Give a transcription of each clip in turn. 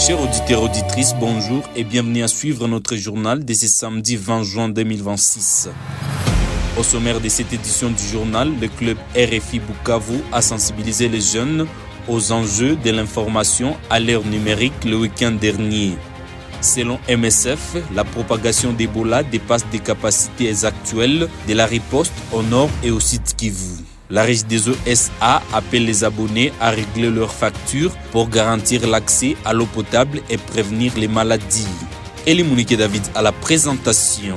Chers auditeurs et auditrices, bonjour et bienvenue à suivre notre journal de ce samedi 20 juin 2026. Au sommaire de cette édition du journal, le club RFI Bukavu a sensibilisé les jeunes aux enjeux de l'information à l'ère numérique le week-end dernier. Selon MSF, la propagation d'Ebola dépasse des capacités actuelles de la riposte au nord et au sud Kivu. La Régie des eaux SA appelle les abonnés à régler leurs factures pour garantir l'accès à l'eau potable et prévenir les maladies. Elie Mouniké David à la présentation.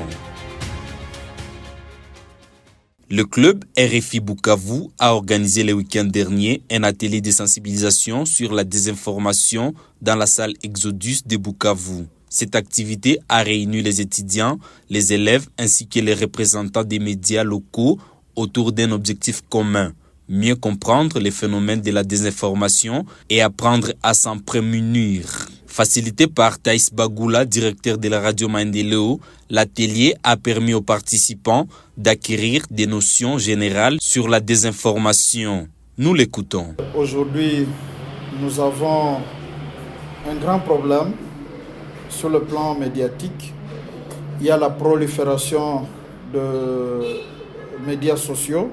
Le club RFI Bukavu a organisé le week-end dernier un atelier de sensibilisation sur la désinformation dans la salle Exodus de Bukavu. Cette activité a réuni les étudiants, les élèves ainsi que les représentants des médias locaux autour d'un objectif commun, mieux comprendre les phénomènes de la désinformation et apprendre à s'en prémunir. Facilité par Thaïs Bagoula, directeur de la radio Maendeleo, l'atelier a permis aux participants d'acquérir des notions générales sur la désinformation. Nous l'écoutons. Aujourd'hui, nous avons un grand problème sur le plan médiatique. Il y a la prolifération de médias sociaux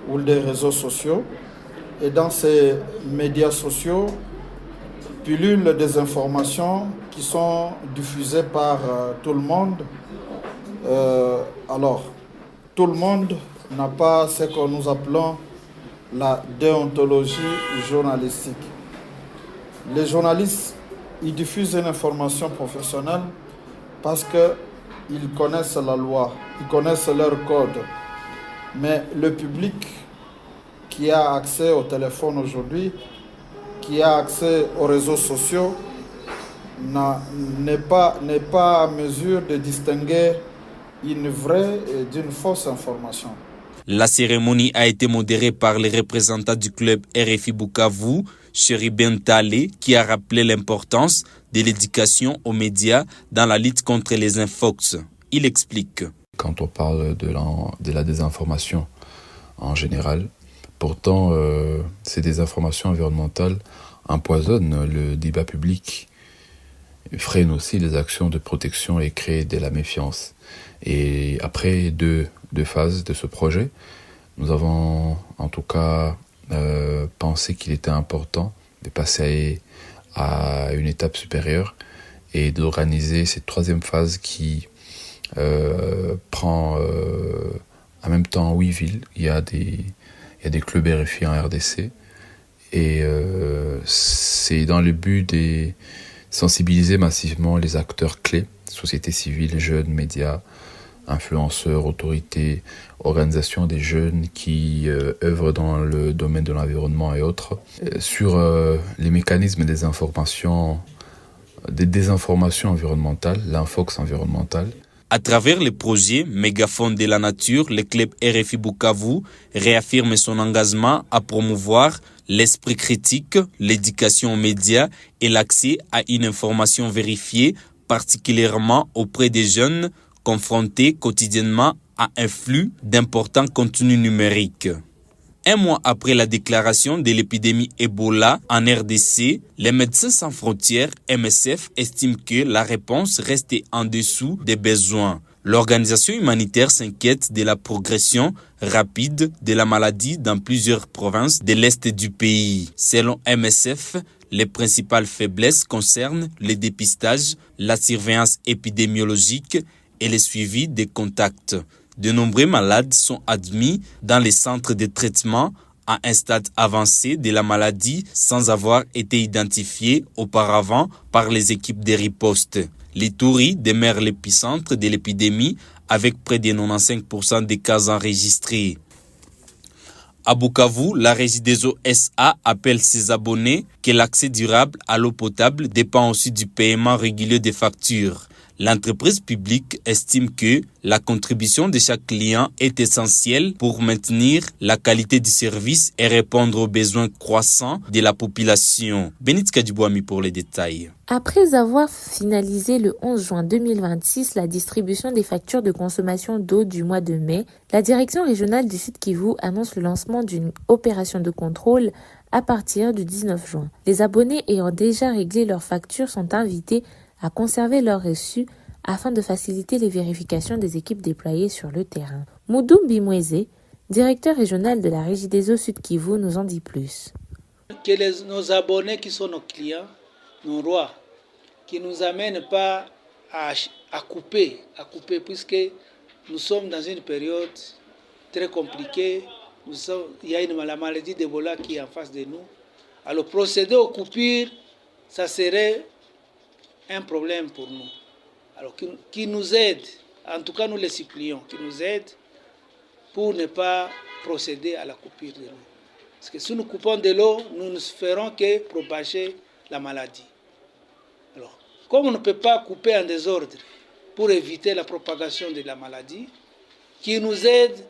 ou des réseaux sociaux. Et dans ces médias sociaux, pullulent des informations qui sont diffusées par tout le monde. Alors, tout le monde n'a pas ce que nous appelons la déontologie journalistique. Les journalistes, ils diffusent une information professionnelle parce qu'ils connaissent la loi, ils connaissent leur code. Mais le public qui a accès au téléphone aujourd'hui, qui a accès aux réseaux sociaux, n'est pas à mesure de distinguer une vraie d'une fausse information. La cérémonie a été modérée par les représentants du club RFI Bukavu, Chéri Bentale, qui a rappelé l'importance de l'éducation aux médias dans la lutte contre les infox. Il explique. Quand on parle de la désinformation en général, pourtant, ces désinformations environnementales empoisonnent le débat public, freinent aussi les actions de protection et créent de la méfiance. Et après deux phases de ce projet, nous avons en tout cas pensé qu'il était important de passer à une étape supérieure et d'organiser cette troisième phase qui prend en même temps 8 villes. Il y a des clubs RFI en RDC et c'est dans le but de sensibiliser massivement les acteurs clés, société civile, jeunes, médias, influenceurs, autorités, organisations des jeunes qui œuvrent dans le domaine de l'environnement et autres, sur les mécanismes des désinformations environnementales, l'infox environnementale. À travers le projet Mégaphone de la nature, le club RFI Bukavu réaffirme son engagement à promouvoir l'esprit critique, l'éducation aux médias et l'accès à une information vérifiée, particulièrement auprès des jeunes confrontés quotidiennement à un flux d'importants contenus numériques. Un mois après la déclaration de l'épidémie Ebola en RDC, les Médecins sans frontières, MSF, estiment que la réponse reste en dessous des besoins. L'organisation humanitaire s'inquiète de la progression rapide de la maladie dans plusieurs provinces de l'Est du pays. Selon MSF, les principales faiblesses concernent le dépistage, la surveillance épidémiologique et le suivi des contacts. De nombreux malades sont admis dans les centres de traitement à un stade avancé de la maladie sans avoir été identifiés auparavant par les équipes de riposte. L'Ituri demeure l'épicentre de l'épidémie avec près de 95% des cas enregistrés. À Bukavu, la Régie des eaux SA appelle ses abonnés que l'accès durable à l'eau potable dépend aussi du paiement régulier des factures. L'entreprise publique estime que la contribution de chaque client est essentielle pour maintenir la qualité du service et répondre aux besoins croissants de la population. Benit Kadibouami pour les détails. Après avoir finalisé le 11 juin 2026 la distribution des factures de consommation d'eau du mois de mai, la direction régionale du Sud Kivu annonce le lancement d'une opération de contrôle à partir du 19 juin. Les abonnés ayant déjà réglé leurs factures sont invités à conserver leurs reçus afin de faciliter les vérifications des équipes déployées sur le terrain. Moudou Bimweze, directeur régional de la Régie des eaux Sud Kivu, nous en dit plus. Que nos abonnés qui sont nos clients, nos rois, qui ne nous amènent pas à couper, puisque nous sommes dans une période très compliquée. Il y a la maladie d'Ebola qui est en face de nous. Alors procéder aux coupures, ça serait un problème pour nous. Alors qui nous aide, en tout cas nous les supplions, qui nous aide pour ne pas procéder à la coupure de l'eau. Parce que si nous coupons de l'eau, nous ne ferons que propager la maladie. Alors, comme on ne peut pas couper en désordre pour éviter la propagation de la maladie, qui nous aide,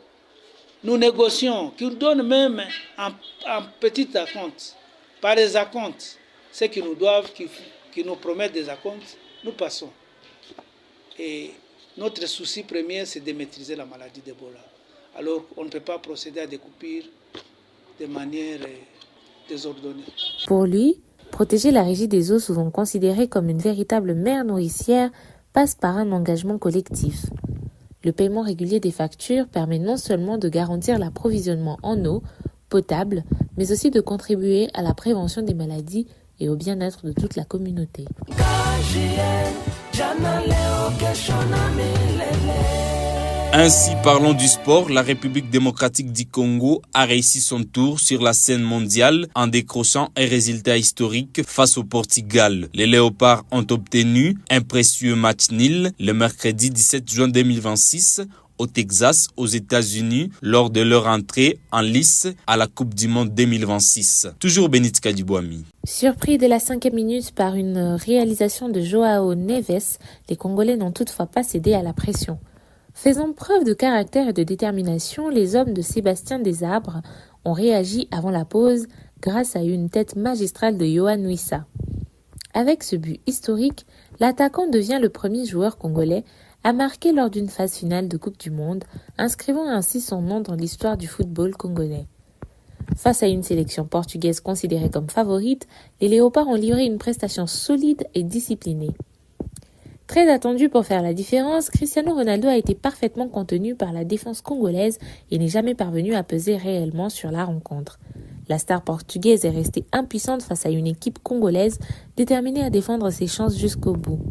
nous négocions, qui nous donne même en petit acompte, par les acomptes, ceux qui nous doivent, qui nous promettent des acomptes, nous passons. Et notre souci premier, c'est de maîtriser la maladie d'Ebola. Alors, on ne peut pas procéder à des coupures de manière désordonnée. Pour lui, protéger la Régie des eaux, souvent considérée comme une véritable mère nourricière, passe par un engagement collectif. Le paiement régulier des factures permet non seulement de garantir l'approvisionnement en eau potable, mais aussi de contribuer à la prévention des maladies et au bien-être de toute la communauté. Ainsi, parlons du sport. La République démocratique du Congo a réussi son tour sur la scène mondiale en décrochant un résultat historique face au Portugal. Les Léopards ont obtenu un précieux match nul le mercredi 17 juin 2026 au Texas, aux États-Unis, lors de leur entrée en lice à la Coupe du Monde 2026. Toujours Benit Kadibouami. Surpris dès la 5e minute par une réalisation de Joao Neves, les Congolais n'ont toutefois pas cédé à la pression. Faisant preuve de caractère et de détermination, les hommes de Sébastien Desarbres ont réagi avant la pause grâce à une tête magistrale de Yohan Wissa. Avec ce but historique, l'attaquant devient le premier joueur congolais à marquer lors d'une phase finale de Coupe du Monde, inscrivant ainsi son nom dans l'histoire du football congolais. Face à une sélection portugaise considérée comme favorite, les Léopards ont livré une prestation solide et disciplinée. Très attendu pour faire la différence, Cristiano Ronaldo a été parfaitement contenu par la défense congolaise et n'est jamais parvenu à peser réellement sur la rencontre. La star portugaise est restée impuissante face à une équipe congolaise déterminée à défendre ses chances jusqu'au bout.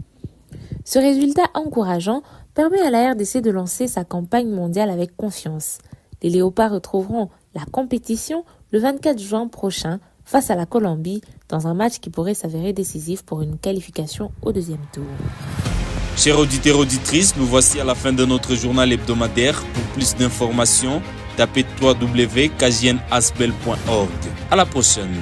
Ce résultat encourageant permet à la RDC de lancer sa campagne mondiale avec confiance. Les Léopards retrouveront la compétition le 24 juin prochain face à la Colombie dans un match qui pourrait s'avérer décisif pour une qualification au deuxième tour. Chers auditeurs et auditrices, nous voici à la fin de notre journal hebdomadaire. Pour plus d'informations, tapez www.kjnasbel.org. À la prochaine.